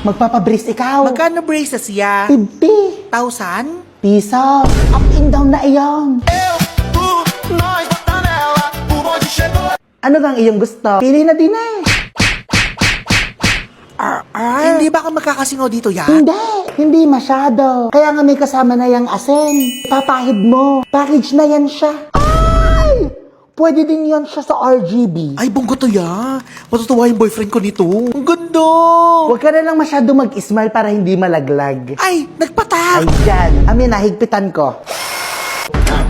Magpapabrace ikaw. Magkano braces ya? 50 1,000? piso. Up and down na iyon. Ano bang iyong gusto? Pili na din eh. Hindi ba ako magkakasingaw dito ya? Hindi masyado. Kaya nga may kasama na yung asin. Papahid mo. Package na yan siya. Ay! Pwede din yan siya sa RGB. Ay, bonggo to ya. Matutuwa yung boyfriend ko nito. Ang ganda! Huwag ka na lang masyado mag-smile para hindi malaglag. Ay, nagpatak! Ayan. Amin, nahigpitan ko.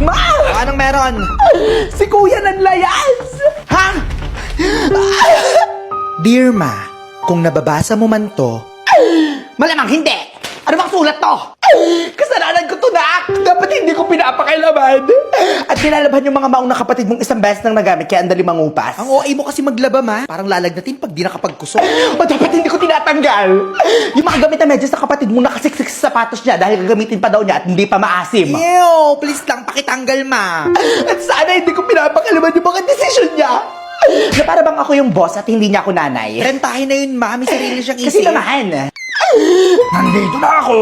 Ma! Anong meron? Si Kuya naglayas! Ha? Dear Ma, kung nababasa mo man to, Malamang hindi! Ano bang sulat to? Kasalanan ko to, Nak! Dapat hindi ko pinapakailaman. At nilalaban yung mga maong na kapatid mong isang beses nang nagamit kaya ang dali mangupas. ang OA mo kasi maglaba, Ma. Parang lalagnatin pag di nakapagkusok. O dapat hindi ko tinatanggal. Yung mga gamit na medyas na kapatid mong nakasiksik sa sapatos niya dahil gagamitin pa daw niya at hindi pa maasim. Ew, please lang, pakitanggal, Ma. At sana hindi ko pinapakailaman yung mga desisyon niya. Na para bang ako yung boss at hindi niya ako nanay. Rentahin na yun, Ma. May sarili siyang Kasi isip. naman. Nandito na ako!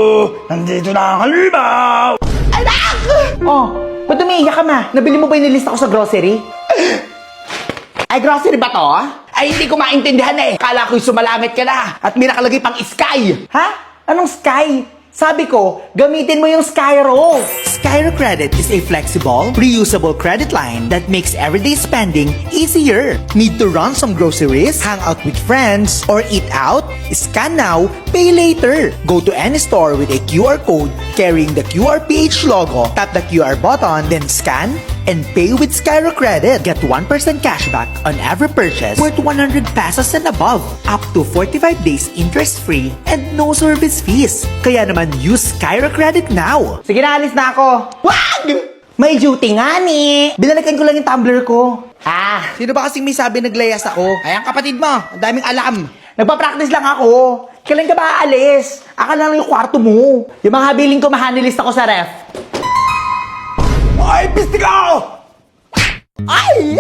Nandito na ang halimaw! Anak! Oh, ba't umiiyak ka, Ma? Nabili mo ba yung nilista ko sa grocery? Ay, grocery ba to? Ay, hindi ko maintindihan eh. Kala ko'y sumalangit ka na. At may nakalagay pang Sky. Ha? Anong Sky? Sabi ko, gamitin mo yung Skyro. Skyro Credit is a flexible, reusable credit line that makes everyday spending easier. Need to run some groceries, hang out with friends, or eat out? Scan now, pay later. Go to any store with a QR code carrying the QRPH logo, tap the QR button, then scan and pay with Skyro Credit. Get 1% cashback on every purchase worth 100 pesos and above, up to 45 days interest-free and no service fees. Kaya naman use Skyro Credit now. Sige na, alis na ako. Wag! May duty nga ni. Binalikan ko lang yung tumbler ko. Sino ba kasing may sabi naglayas ako? Ay, ang kapatid mo, ang daming alam. Nagpa-practice lang ako. Kailan ka ba aalis? Akala lang yung kwarto mo. Yung mga habiling ko, mahanilist ako sa ref. Ay, pistigaw! Ay!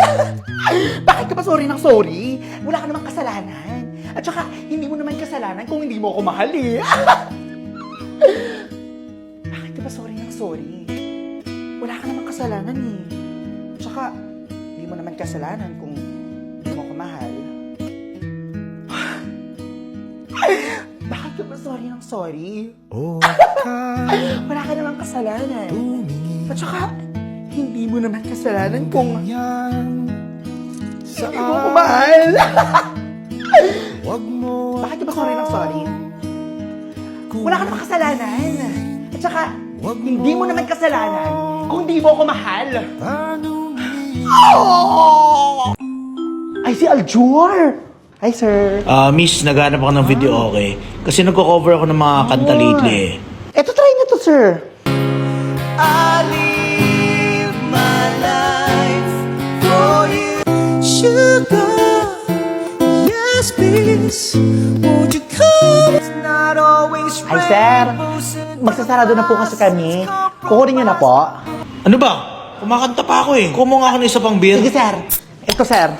Bakit ka ba sorry ng sorry? Wala ka namang kasalanan. At saka, hindi mo naman kasalanan kung hindi mo ako mahal eh. Bakit ka ba sorry ng sorry? Wala ka namang kasalanan eh. At saka, hindi mo naman kasalanan kung hindi mo ako mahal. Bakit ka ba sorry ng sorry? Wala ka namang kasalanan. At saka, hindi mo naman kasalanan kung hindi mo ako mahal. Bakit ka ba sorry ng sorry? Wala ka namang kasalanan. At saka, hindi mo naman kasalanan kung hindi mo ako mahal. Oh! Ay, si Aljur! Hi, sir. Miss, naghanap ako ng video okay. Kasi nagko-cover ako ng mga kanta lately eh. Eto, try na to, sir. I live my life for you, sugar. Yes, please. Won't you come? It's not always Hi, sir. Magsasarado na po kasi kami. Kukunin niyo na po. Ano ba? Kumakanta pa ako eh. Kumo nga ako ng isa pang beer. Sige, sir. Ito, sir.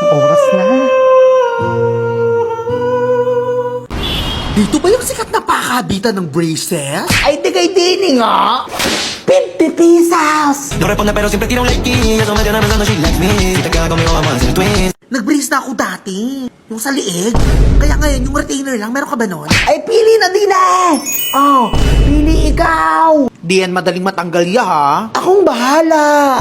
Oras na. Dito ba yung sikat na pakabitan ng braces? Ay, tigay dini nga. 50 pesos. No responde pero siempre tira un like y eso me tiene pensando she likes me. Si te quedas conmigo vamos a hacer twins. Nag-brace na ako dati. Yung sa liig. Kaya ngayon, yung retainer lang. Meron ka ba nun? Ay, pili na din eh. Oh, pili ikaw. Di yan madaling matanggal ya, ha? Akong bahala.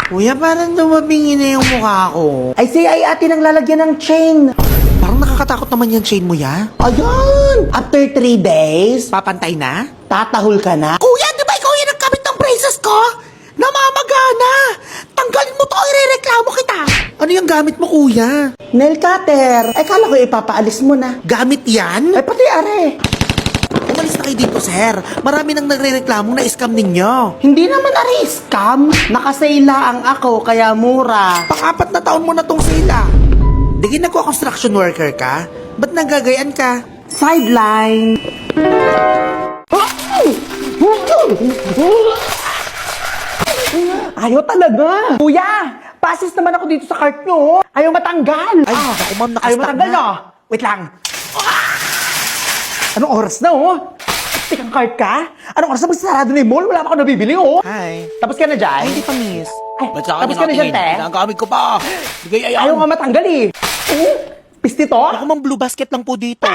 Kuya, parang dumabingi na yung mukha ko. Ay, si ay ate nang lalagyan ng chain. Parang nakakatakot naman yung chain mo, ya. Ayun. After 3 days, Papantay na? tatahol ka na. Kuya, di ba ikaw yung nagkabit ng braces ko? Namamagana! Tanggalin mo to, irereklamo kita! Ano yung gamit mo, kuya? Nail cutter. Ay, kala ko ipapaalis mo na. Gamit yan? Ay, pati are. Umalis na kayo dito, sir. Marami nang nagre-reklamong na-scam ninyo. Hindi naman scam. Nakasayla ang ako, kaya mura. Pang-4 na taon mo na tong sila. Di ka nagko-construction worker ka? Ba't nagagayan ka? Sideline. Ayaw talaga. Kuya, Pasis naman ako dito sa cart nyo. Ayaw matanggal. Ay, naku, ma'am, Ayaw nakastuck matanggal, na. no? Wait lang. Anong oras na, oh? Tikang cart ka? Anong oras na magsarado na yung mall? Wala pa ako nabibili, oh. Hi. Tapos ka na dyan? Ay, hindi pa, miss. Ay, Ba't sa akin tapos ka na dyan, te? Ginagamit ko pa. Sige, ayan. Ayaw nga matanggal, eh. Pisti to? Ako, ma'am, blue basket lang po dito.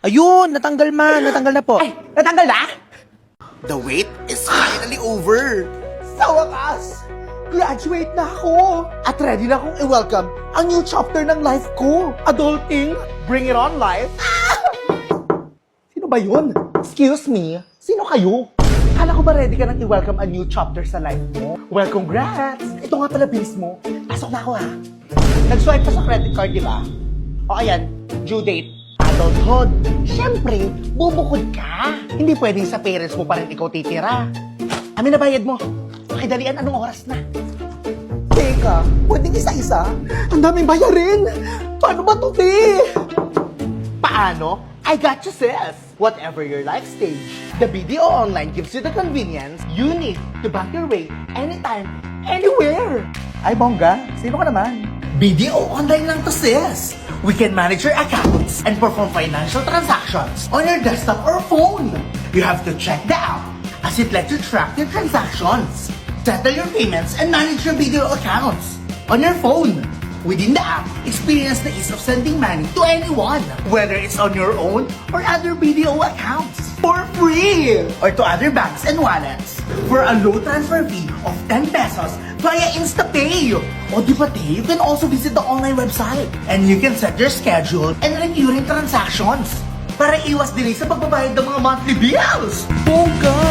Ayun, natanggal, ma. Natanggal na po. Ay, natanggal na? The wait is finally over. Sa wakas, graduate na ako. At ready na akong i-welcome ang new chapter ng life ko. Adulting, bring it on life. Sino ba yun? Excuse me, sino kayo? Kala ko ba ready ka nang i-welcome a new chapter sa life mo? Well, congrats! Ito nga pala, bilis mo. Pasok na ako, ha? Nag-swipe pa sa credit card, di ba? O, ayan, due date. Adulthood. Siyempre, bubukod ka. Hindi pwedeng sa parents mo pa rin ikaw titira. Amin na bayad mo. Pakidalian, anong oras na? Teka, pwedeng isa-isa? Ang daming bayarin. Paano ba ito, te? Paano? I got you, sis. Whatever your life stage, the BDO Online gives you the convenience you need to bank your way anytime, anywhere. Ay, bongga. Sino ka naman? BDO Online lang to, sis. We can manage your accounts and perform financial transactions on your desktop or phone. You have to check the app as it lets you track your transactions, settle your payments, and manage your BDO accounts on your phone. Within the app, experience the ease of sending money to anyone, whether it's on your own or other BDO accounts, for free, or to other banks and wallets for a low transfer fee of 10 pesos via InstaPay. O di ba, te, you can also visit the online website and you can set your schedule and recurring transactions para iwas delay sa pagbabayad ng mga monthly bills. Bongga.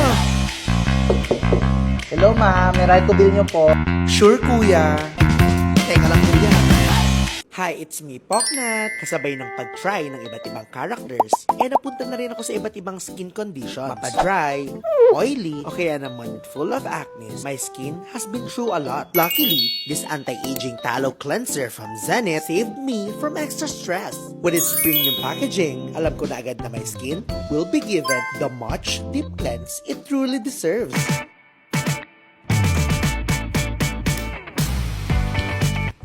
Hello, ma'am. May right to bill niyo po. Sure, kuya. Teka lang, kuya. Hi, it's me, Poknat. Kasabay ng pag-try ng iba't ibang characters, napunta na rin ako sa iba't ibang skin conditions. Mapa-dry, oily, o kaya naman full of acne. My skin has been through a lot. Luckily, this anti-aging tallow cleanser from Zenith saved me from extra stress. With its premium packaging, alam ko na agad na my skin will be given the much deep cleanse it truly deserves.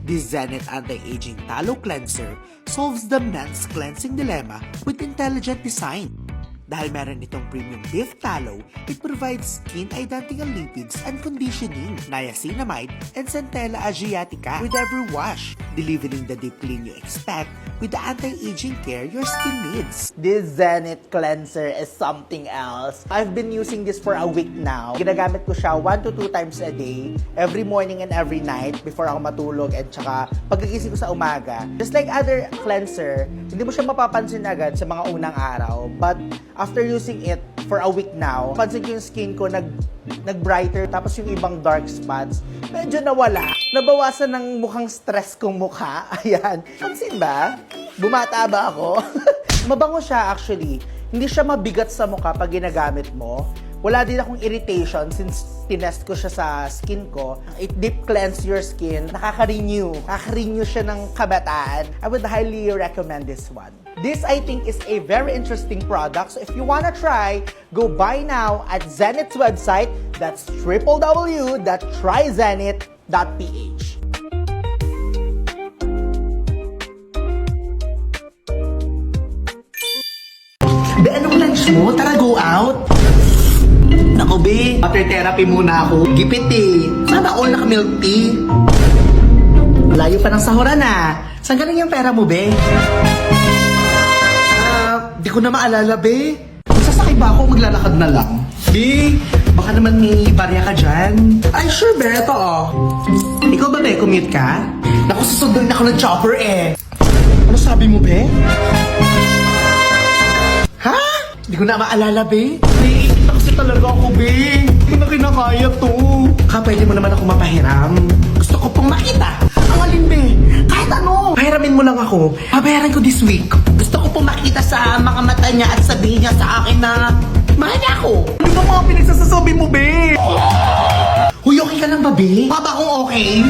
This Zenith Anti-Aging Tallow Cleanser solves the men's cleansing dilemma with intelligent design. Dahil meron itong premium beef tallow, it provides skin-identical lipids and conditioning, niacinamide, and Centella asiatica with every wash, delivering the deep clean you expect with the anti-aging care your skin needs. This Zenith cleanser is something else. I've been using this for a week now. Ginagamit ko siya 1 to 2 times a day, every morning and every night before ako matulog and tsaka pagkagising ko sa umaga. Just like other cleanser, hindi mo siya mapapansin agad sa mga unang araw. But after using it for a week now, pansin ko yung skin ko nag-brighter, tapos yung ibang dark spots, medyo nawala. Nabawasan ng mukhang stress kong mukha. Ayan. Pansin ba? Bumata ba ako? Mabango siya actually. Hindi siya mabigat sa mukha pag ginagamit mo. Wala din akong irritation since tinest ko siya sa skin ko. It deep cleanse your skin. Nakaka-renew. Nakaka-renew siya ng kabataan. I would highly recommend this one. This, I think, is a very interesting product. So if you wanna try, go buy now at Zenith's website. That's www.tryzenith.ph. Be, anong lunch mo? Tara, go out. Naku, be. Water therapy muna ako. Gipit eh. Sana all naka-milk tea. Layo pa ng sahuran ah. Saan galing yung pera mo, be? Di ko na maalala, be. Sasakay ba ako maglalakad na lang? Be, baka naman may barya ka dyan. Ay, sure, be. Ito, oh. Ikaw ba, be? Commute ka? Naku, susunduin ako ng chopper eh. Ano sabi mo, be? Ha? Di ko na maalala, be. Naiikita kasi talaga ako, be. Hindi ko na kinakaya to. Pwede mo naman ako mapahiram. Gusto ko pong makita. Ang alin, be. Kahit ano. Pahiramin mo lang ako. Babayaran ko this week. Gusto ko pong makita sa mga mata niya at sabihin niya sa akin na mahal niya ako. Ano ba mga pinagsasasabi mo, be? Huy, okay ka lang ba, be? Baka ba akong okay?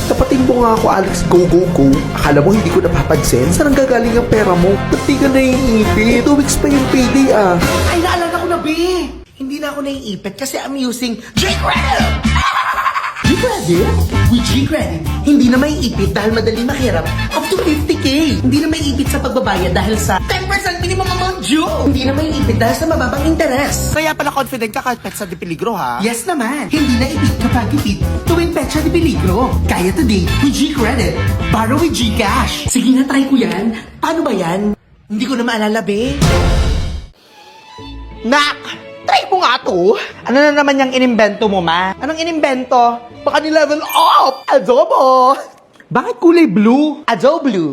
Tapatin mo nga ako, Alex, go, go, go. Akala mo hindi ko napapansin? Saan ang gagaling ang pera mo? Ba't di ka naiipit? 2 weeks pa yung payday ah. Ay, naalala ko na, be. Hindi na ako naiipit kasi I'm using J-Grab! G-Credit? With G-Credit, hindi na may ipit dahil madali mahirap. Up to 50K. Hindi na may ipit sa pagbabayad dahil sa 10% minimum amount due. Hindi na may ipit dahil sa mababang interes. Kaya pala confident ka kahit petsa di peligro, ha? Yes naman, hindi na ipit kapag ipit tuwing petsa de peligro. Kaya today, with G-Credit, borrow with Gcash. Sige na, try ko yan. Paano ba yan? Hindi ko na maalala, be. Nak! Try mo nga to! Ano na naman yung inimbento mo, ma? Anong inimbento? Baka ni-level up! Adobo! Bakit kulay blue? Adobo blue.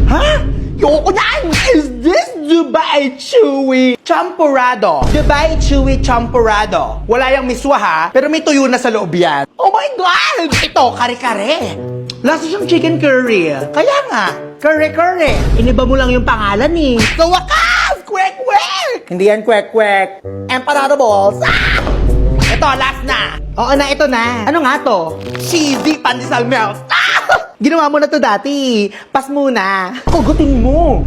Ha? Yoko yan! Is this Dubai Chewy Champurrado? Dubai Chewy Champurrado. Wala yung miswa, ha? Pero may tuyo na sa loob yan. Oh my God! Ito, kare-kare. Lasa siyang chicken curry. Kaya nga, curry-curry. Iniba mo lang yung pangalan, eh. Sa wakas! Kwek-kwek! Hindi yan kwek-kwek. Empanada balls. Ah! Ito, last na. Oo na, ito na. Ano nga to? Cheesy pandesal melt. Ah! Ginawa mo na to dati. Pas muna. Kugutin mo.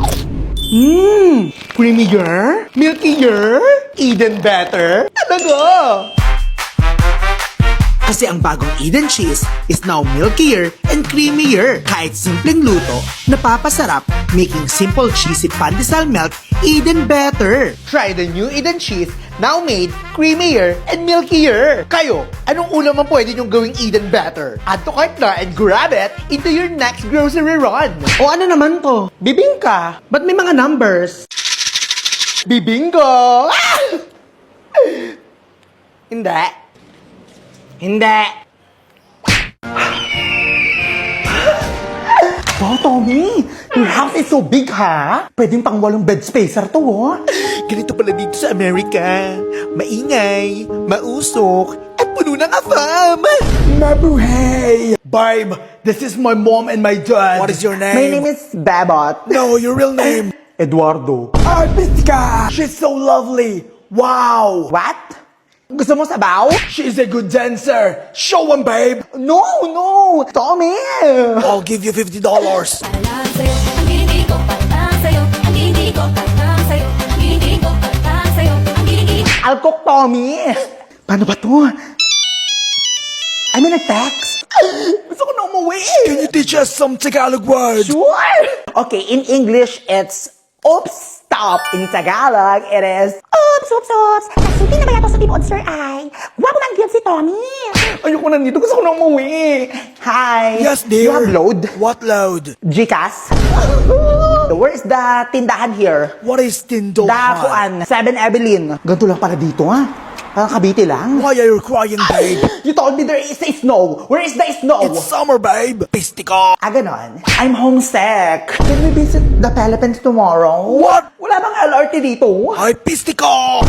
Creamier? Milkier? Even better? Talaga? Kasi ang bagong Eden Cheese is now milkier and creamier. Kahit simpleng luto, napapasarap, making simple cheesy pandesal melt even better. Try the new Eden cheese, now made creamier and milkier. Kayo, anong ulam ang pwede nyong gawing Eden better? Add to cart na and grab it into your next grocery run. O ano naman to? Bibingka. Ba't may mga numbers? Bibinggo! Ah! Hindi. Hindi. Wow, Tommy! Your house is so big, ha? Pwedeng pang 8 bed spacer to, oh. Ganito pala dito sa Amerika. Maingay, mausok, at puno ng afam. Mabuhay! Babe, this is my mom and my dad. What is your name? My name is Babot. No, your real name. Eduardo. Artistica! She's so lovely! Wow! What? Gusto mo sabaw? She's a good dancer! Show 'em, babe! No! No! Tommy! I'll give you $50. Parang sa'yo, ang hindi ko parang sa'yo, ang hindi ko parang sa'yo, ang hindi ko parang sa'yo, ang hindi I'll cook, Tommy! Paano ba to? Ano nag-text? Gusto ko na umuwi! Can you teach us some Tagalog words? Sure! Okay, in English, it's oops, stop. In Tagalog, it is oops, oops, oops. Nagsuti na ba yato sa tibod, sir, ay? Guwapo man gyud si Tommy. Ayoko na dito. Gusto ko na umuwi. Hi. Yes, dear. You have load? What load? Gcash? Where is the tindahan here? What is Tindohan? Dakuan. 7 Evelyn. Ganito lang para dito, ha? Parang Cavite lang. Why are you crying, babe? You told me there is a snow. Where is the snow? It's summer, babe. Pistiko. Ganon. I'm homesick. Can we visit the Philippines tomorrow? What? Wala bang LRT dito? Ay, pistiko.